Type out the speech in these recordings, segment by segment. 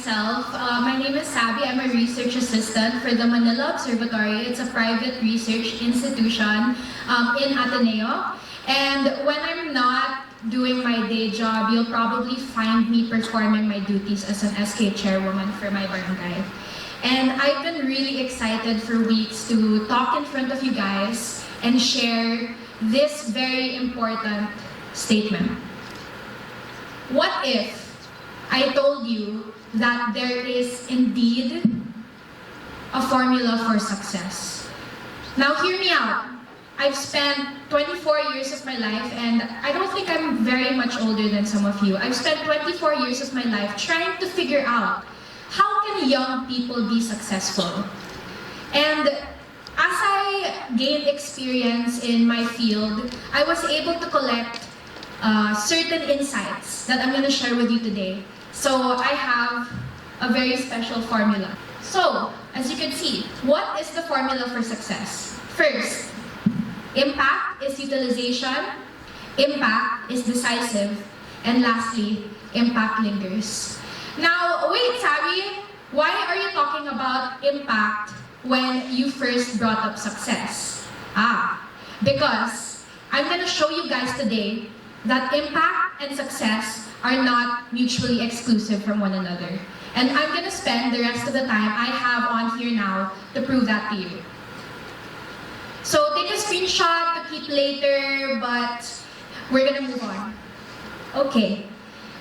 myself. My name is Sabi. I'm a research assistant for the Manila Observatory. It's a private research institution in Ateneo. And when I'm not doing my day job, you'll probably find me performing my duties as an SK chairwoman for my barangay. And I've been really excited for weeks to talk in front of you guys and share this very important statement. What if I told you that there is indeed a formula for success? Now hear me out. I've spent 24 years of my life, and I don't think I'm very much older than some of you. I've spent 24 years of my life trying to figure out how can young people be successful. And as I gained experience in my field, I was able to collect certain insights that I'm going to share with you today. So I have a very special formula. So, as you can see, what is the formula for success? First, impact is utilization, impact is decisive, and lastly, impact lingers. Now, wait, Sabi, why are you talking about impact when you first brought up success? Because I'm going to show you guys today that impact and success are not mutually exclusive from one another. And I'm going to spend the rest of the time I have on here now to prove that to you. So take a screenshot to keep later, but we're going to move on. Okay,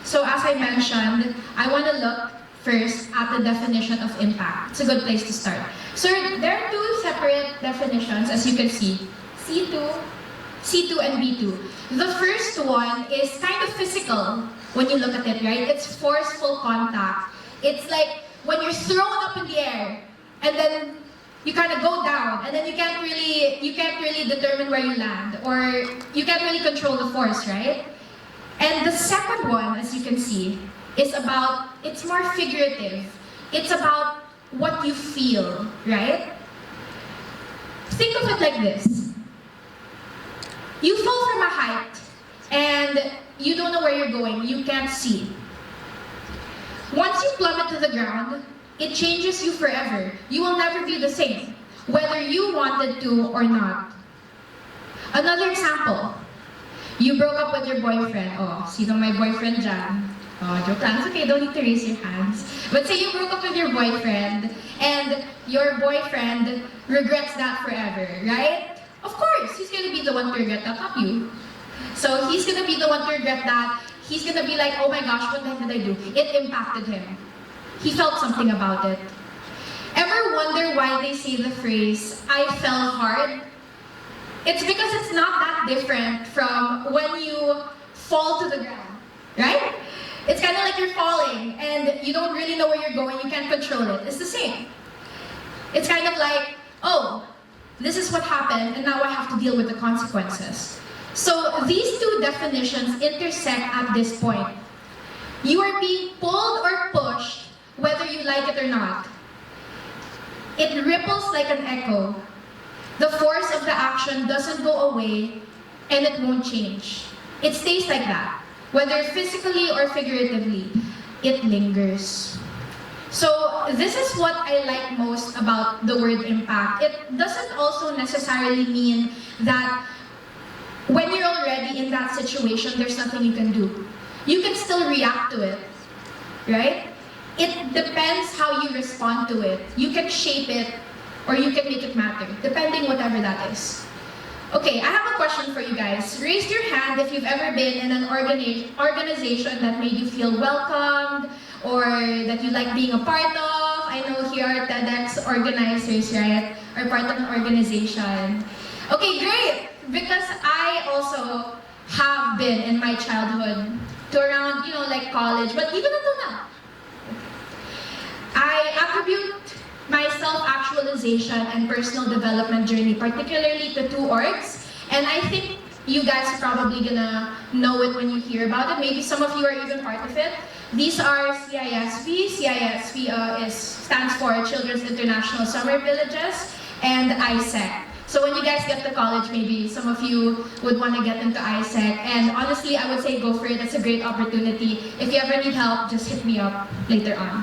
so as I mentioned, I want to look first at the definition of impact. It's a good place to start. So there are two separate definitions, as you can see, C2 and B2. The first one is kind of physical when you look at it, right? It's forceful contact. It's like when you're thrown up in the air and then you kind of go down and then you can't really determine where you land, or you can't really control the force, right? And the second one, as you can see, is about, it's more figurative. It's about what you feel, right? Think of it like this. You fall from a height and you don't know where you're going, you can't see. Once you plummet to the ground, it changes you forever. You will never be the same, whether you wanted to or not. Another example, you broke up with your boyfriend. Oh, sino my boyfriend dyan? Oh, joke lang. It's okay, don't need to raise your hands. But say you broke up with your boyfriend, and your boyfriend regrets that forever, right? Of course, he's gonna be the one to regret that, not you. So he's gonna be the one to regret that. He's gonna be like, oh my gosh, what the heck did I do? It impacted him. He felt something about it. Ever wonder why they say the phrase, I fell hard? It's because it's not that different from when you fall to the ground, right? It's kind of like you're falling and you don't really know where you're going, you can't control it. It's the same. It's kind of like, oh, this is what happened and now I have to deal with the consequences. So these two definitions intersect at this point. You are being pulled or pushed whether you like it or not. It ripples like an echo. The force of the action doesn't go away and it won't change. It stays like that. Whether physically or figuratively, it lingers. So this is what I like most about the word impact. It doesn't also necessarily mean that when you're already in that situation, there's nothing you can do. You can still react to it, right? It depends how you respond to it. You can shape it or you can make it matter, depending whatever that is. Okay, I have a question for you guys. Raise your hand if you've ever been in an organization that made you feel welcomed or that you like being a part of. I know here are TEDx organizers, right? Are part of an organization. Okay, great! Because I also have been in my childhood to around, like college, but even until now. I attribute my self-actualization and personal development journey, particularly to two orgs, and I think you guys are probably gonna know it when you hear about it. Maybe some of you are even part of it. These are CISV. CISV stands for Children's International Summer Villages, and ISEC. So when you guys get to college, maybe some of you would want to get into ISEC. And honestly, I would say go for it. It's a great opportunity. If you ever need help, just hit me up later on.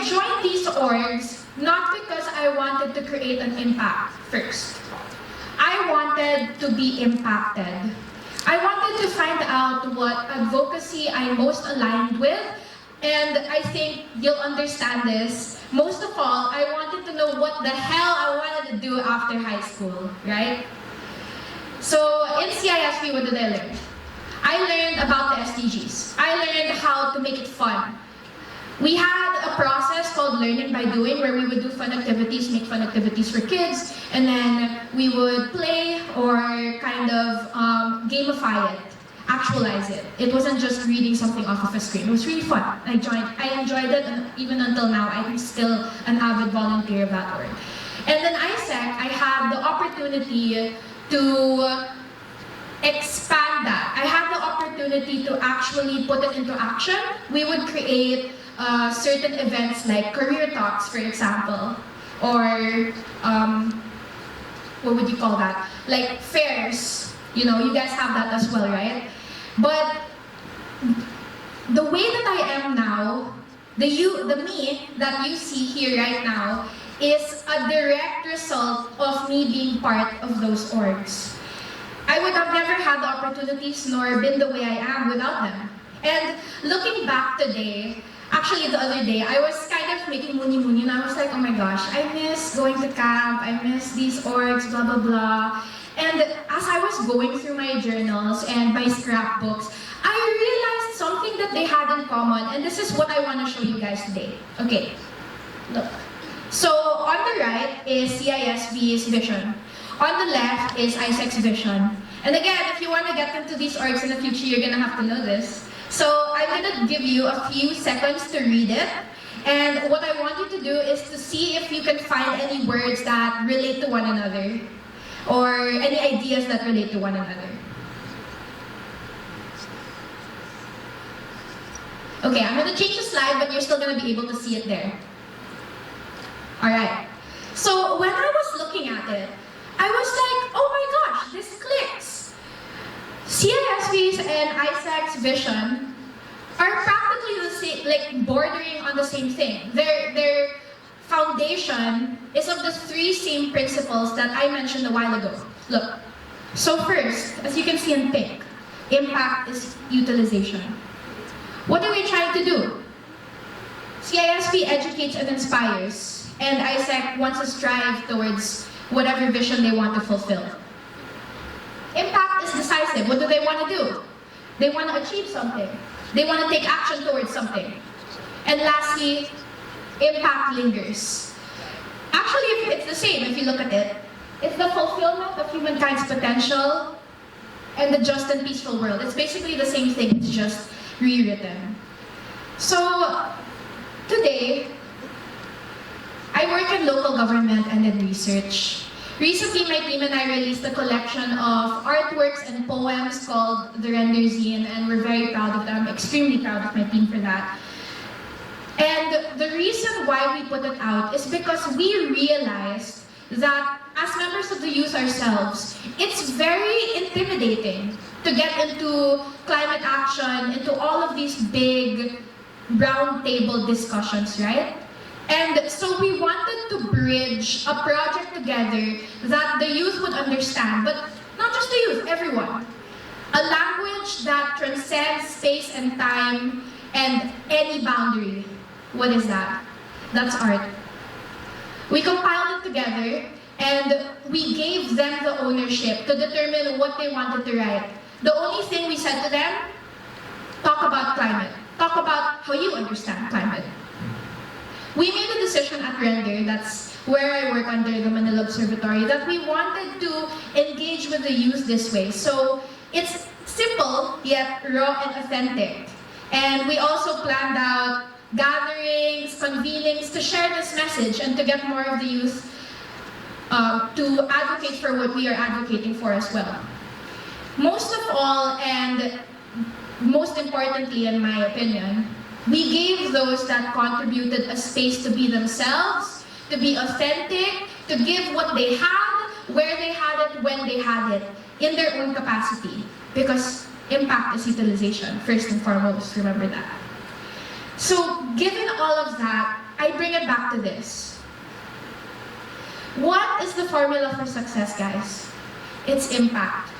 joined these orgs not because I wanted to create an impact first. I wanted to be impacted. I wanted to find out what advocacy I'm most aligned with, and I think you'll understand this. Most of all, I wanted to know what the hell I wanted to do after high school, right? So in CISP, what did I learn? I learned about the SDGs. I learned how to make it fun. We had a process called learning by doing, where we would do fun activities, make fun activities for kids, and then we would play or kind of gamify it, actualize it. It wasn't just reading something off of a screen. It was really fun. I enjoyed it, and even until now, I'm still an avid volunteer of that org. And then ISEC, I had the opportunity to expand that. I had the opportunity to actually put it into action. We would create certain events like career talks, for example, or what would you call that? Like fairs. You know, you guys have that as well, right? But the way that I am now, the me that you see here right now, is a direct result of me being part of those orgs. I would have never had the opportunities nor been the way I am without them. And looking back today, actually the other day, I was kind of making muni-muni, and I was like, oh my gosh, I miss going to camp, I miss these orgs, blah, blah, blah. And as I was going through my journals and my scrapbooks, I realized something that they had in common, and this is what I want to show you guys today. Okay, look. So on the right is CISB's vision. On the left is ISEC's vision. And again, if you want to get into these orgs in the future, you're going to have to know this. So I'm going to give you a few seconds to read it. And what I want you to do is to see if you can find any words that relate to one another, or any ideas that relate to one another. Okay, I'm going to change the slide, but you're still going to be able to see it there. Alright. So when I was looking at it, I was like, oh my gosh, this clicks. CISP's and ISEC's vision are practically the same, like bordering on the same thing. Their foundation is of the three same principles that I mentioned a while ago. Look. So first, as you can see in pink, impact is utilization. What are we trying to do? CISP educates and inspires, and ISEC wants to strive towards whatever vision they want to fulfill. Impact is decisive. What do they want to do? They want to achieve something. They want to take action towards something. And lastly, impact lingers. Actually, it's the same if you look at it. It's the fulfillment of humankind's potential and the just and peaceful world. It's basically the same thing, it's just rewritten. So, today, I work in local government and in research. Recently, my team and I released a collection of artworks and poems called The Render Zine, and we're very proud of them, extremely proud of my team for that. And the reason why we put it out is because we realized that as members of the youth ourselves, it's very intimidating to get into climate action, into all of these big round table discussions, right? And so we wanted to bridge a project together that the youth would understand, but not just the youth, everyone. A language that transcends space and time and any boundary. What is that? That's art. We compiled it together and we gave them the ownership to determine what they wanted to write. The only thing we said to them, talk about climate. Talk about how you understand climate. We made a decision at Render, that's where I work under the Manila Observatory, that we wanted to engage with the youth this way. So it's simple, yet raw and authentic. And we also planned out gatherings, convenings to share this message and to get more of the youth to advocate for what we are advocating for as well. Most of all, and most importantly in my opinion, we gave those that contributed a space to be themselves, to be authentic, to give what they had, where they had it, when they had it, in their own capacity. Because impact is utilization, first and foremost, remember that. So, given all of that, I bring it back to this. What is the formula for success, guys? It's impact.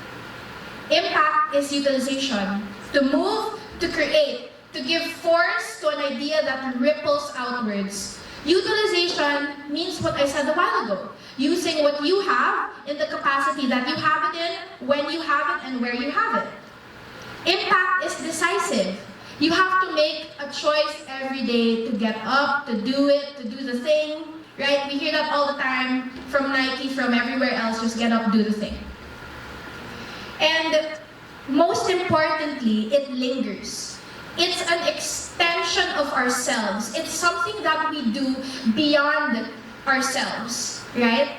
Impact is utilization. To move, to create, to give force to an idea that ripples outwards. Utilization means what I said a while ago. Using what you have in the capacity that you have it in, when you have it, and where you have it. Impact is decisive. You have to make a choice every day to get up, to do it, to do the thing. Right? We hear that all the time from Nike, from everywhere else. Just get up, do the thing. And most importantly, it lingers. It's an extension of ourselves. It's something that we do beyond ourselves, right?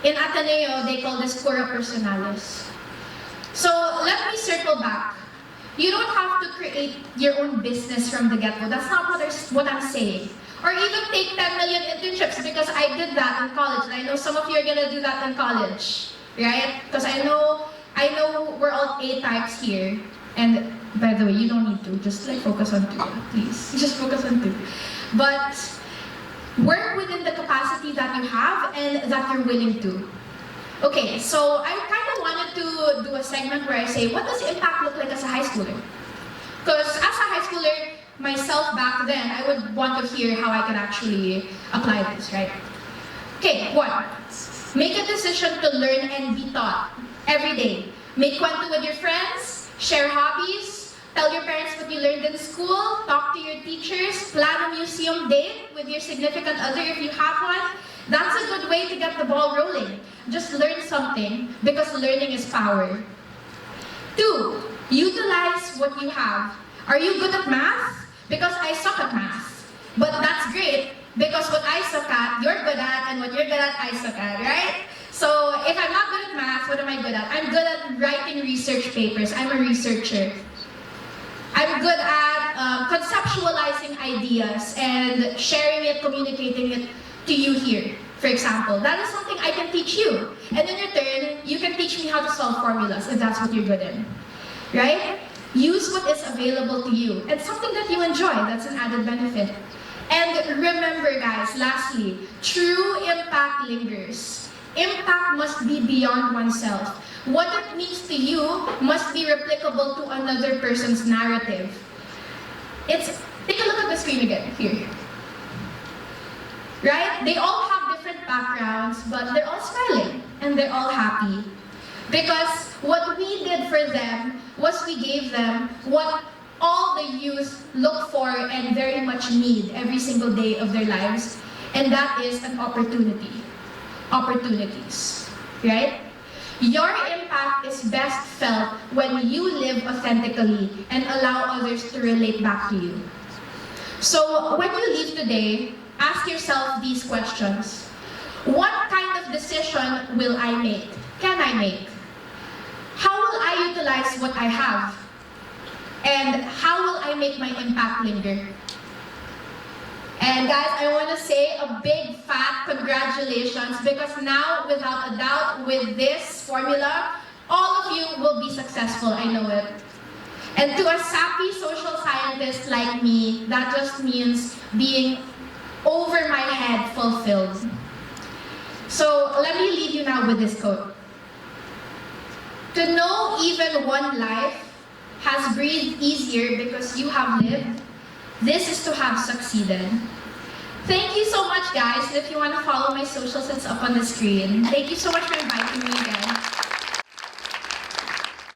In Ateneo, they call this cura personalis. So let me circle back. You don't have to create your own business from the get-go. That's not what I'm saying. Or even take 10 million internships, because I did that in college. And I know some of you are gonna do that in college, right? Because I know we're all A types here. And by the way, you don't need to. Just like focus on 2, please. Just focus on 2. But work within the capacity that you have and that you're willing to. Okay, so I kind of wanted to do a segment where I say, what does impact look like as a high schooler? Because as a high schooler, myself back then, I would want to hear how I can actually apply this, right? Okay, 1. Make a decision to learn and be taught every day. Make kwento with your friends, share hobbies, tell your parents what you learned in school, talk to your teachers, plan a museum date with your significant other if you have one. That's a good way to get the ball rolling. Just learn something, because learning is power. 2, utilize what you have. Are you good at math? Because I suck at math. But that's great, because what I suck at, you're good at, and what you're good at, I suck at, right? So if I'm not good at math, what am I good at? I'm good at writing research papers. I'm a researcher. I'm good at conceptualizing ideas and sharing it, communicating it to you here, for example. That is something I can teach you. And in return, you can teach me how to solve formulas if that's what you're good in. Right? Use what is available to you. And something that you enjoy, that's an added benefit. And remember, guys, lastly, true impact lingers. Impact must be beyond oneself. What it means to you must be replicable to another person's narrative. Take a look at the screen again, here. Right? They all have different backgrounds, but they're all smiling, and they're all happy. Because what we did for them was we gave them what all the youth look for and very much need every single day of their lives, and that is an opportunity. Opportunities, right? Your impact is best felt when you live authentically and allow others to relate back to you. So when you leave today, ask yourself these questions. What kind of decision will I make? Can I make? How will I utilize what I have? And how will I make my impact linger? And guys, I want to say a big fat congratulations, because now, without a doubt, with this formula, all of you will be successful, I know it. And to a sappy social scientist like me, that just means being over my head fulfilled. So let me leave you now with this quote. To know even one life has breathed easier because you have lived. This is to have succeeded. Thank you so much, guys. If you want to follow my socials, it's up on the screen. Thank you so much for inviting me again.